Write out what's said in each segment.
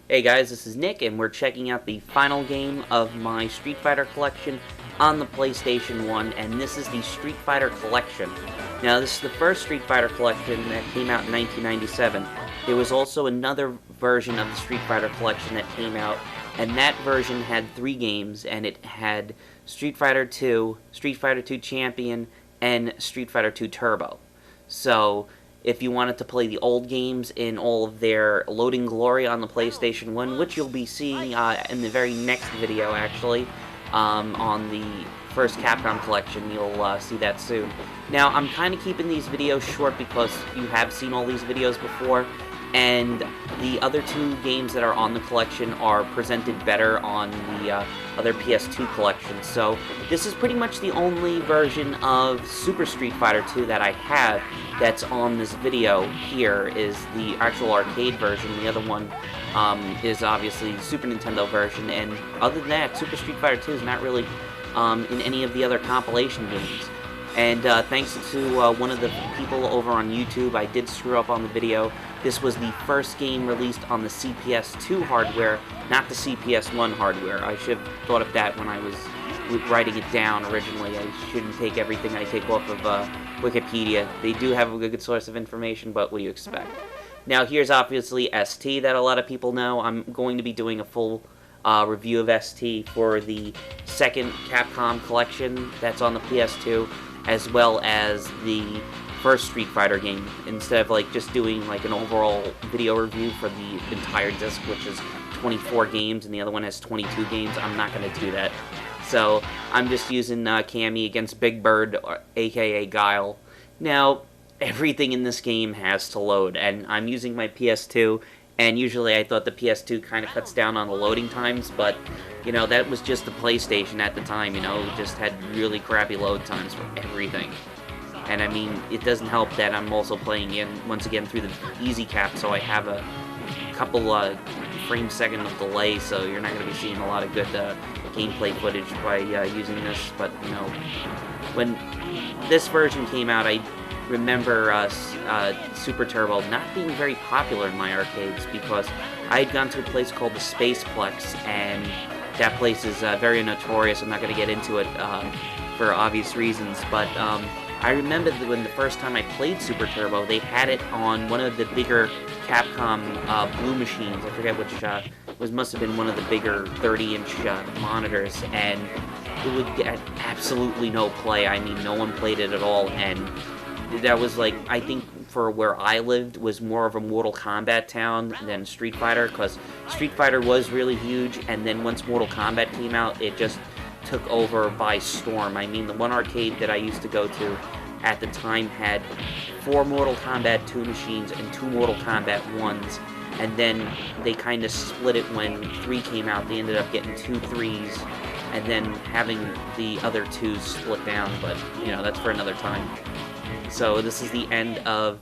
Hey guys, this is Nick, and we're checking out the final game of my Street Fighter collection on the PlayStation 1, and this is the Street Fighter Collection. Now, this is the first Street Fighter collection that came out in 1997. There was also another version of the Street Fighter collection that came out, and that version had 3 games, and it had Street Fighter 2, Street Fighter 2 Champion, and Street Fighter 2 Turbo. So, if you wanted to play the old games in all of their loading glory on the PlayStation 1, which you'll be seeing in the very next video, actually, on the first Capcom collection. You'll see that soon. Now, I'm kind of keeping these videos short because you have seen all these videos before, and the other 2 games that are on the collection are presented better on the other PS2 collection. So this is pretty much the only version of Super Street Fighter 2 that I have that's on this video. Here is the actual arcade version. The other one is obviously the Super Nintendo version, and other than that, Super Street Fighter 2 is not really in any of the other compilation games. And thanks to one of the people over on YouTube, I did screw up on the video. This was the first game released on the CPS2 hardware, not the CPS1 hardware. I should have thought of that when I was writing it down originally. I shouldn't take everything I take off of Wikipedia. They do have a good source of information, but what do you expect? Now, here's obviously ST that a lot of people know. I'm going to be doing a full review of ST for the second Capcom collection that's on the PS2, as well as the first Street Fighter game, instead of like just doing like an overall video review for the entire disc, which is 24 games, and the other one has 22 games. I'm not going to do that. So I'm just using Cammy against Big Bird, aka Guile. Now, everything in this game has to load, and I'm using my PS2, and usually I thought the PS2 kind of cuts down on the loading times, but, you know, that was just the PlayStation at the time, you know, it just had really crappy load times for everything. And I mean, it doesn't help that I'm also playing once again through the easy cap, so I have a couple frame second of delay, so you're not going to be seeing a lot of good gameplay footage by using this. But, you know, when this version came out, I remember Super Turbo not being very popular in my arcades because I had gone to a place called the Spaceplex, and that place is very notorious. I'm not going to get into it for obvious reasons, but I remember that when the first time I played Super Turbo, they had it on one of the bigger Capcom Blue machines. I forget which must have been one of the bigger 30-inch monitors, and it would get absolutely no play. I mean, no one played it at all, and that was like, I think for where I lived was more of a Mortal Kombat town than Street Fighter, because Street Fighter was really huge, and then once Mortal Kombat came out, it just took over by storm. I mean, the one arcade that I used to go to at the time had 4 Mortal Kombat 2 machines and 2 Mortal Kombat 1s, and then they kind of split it when 3 came out. They ended up getting 2 3s, and then having the other 2s split down, but, you know, that's for another time. So this is the end of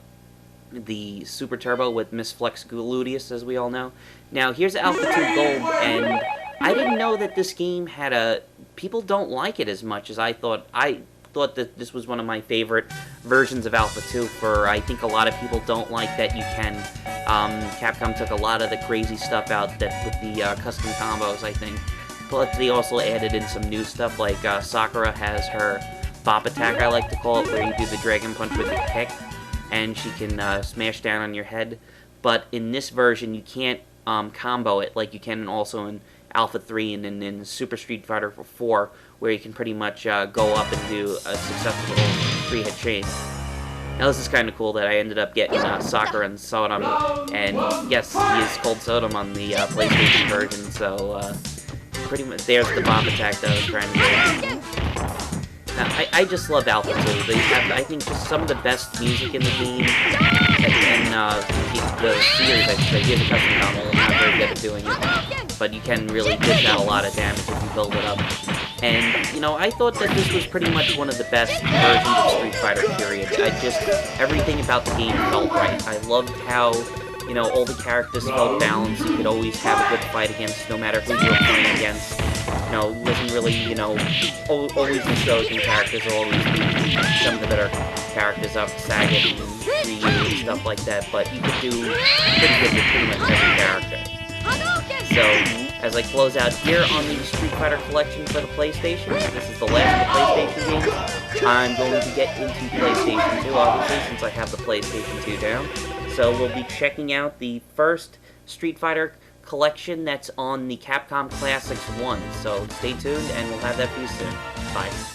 the Super Turbo with Miss Flex Gluteus, as we all know. Now, here's Alpha 2 Gold, and I didn't know that this game had people don't like it as much as I thought. I thought that this was one of my favorite versions of Alpha 2, for I think a lot of people don't like that you can, Capcom took a lot of the crazy stuff out that with the custom combos, I think. But they also added in some new stuff, like Sakura has her Bop Attack, I like to call it, where you do the Dragon Punch with the kick, and she can smash down on your head. But in this version, you can't combo it like you can also in Alpha 3 and in Super Street Fighter 4, where you can pretty much go up and do a successful 3-hit chain. Now, this is kind of cool that I ended up getting Sakura and Sodom, and yes, he is called Sodom on the PlayStation version, so pretty much there's the Bop Attack that I was trying to do. Now, I just love Alpha 2. They have, I think, just some of the best music in the game, and the series, I should say. Here's a custom combo. I'm not very good at doing it, but you can really dish out a lot of damage if you build it up. And, you know, I thought that this was pretty much one of the best versions of Street Fighter, period. Everything about the game felt right. I loved how, you know, all the characters felt balanced. You could always have a good fight against, no matter who you were playing against. You know, it wasn't really, you know, always the chosen characters, will always be some of the better characters up, Sagat and Ryu and stuff like that, but you could do pretty good with pretty much every character. So, as I close out here on the Street Fighter collection for the PlayStation, this is the last of the PlayStation games. I'm going to get into PlayStation 2, obviously, since I have the PlayStation 2 down. So we'll be checking out the first Street Fighter collection that's on the Capcom Classics 1. So stay tuned, and we'll have that for you soon. Bye.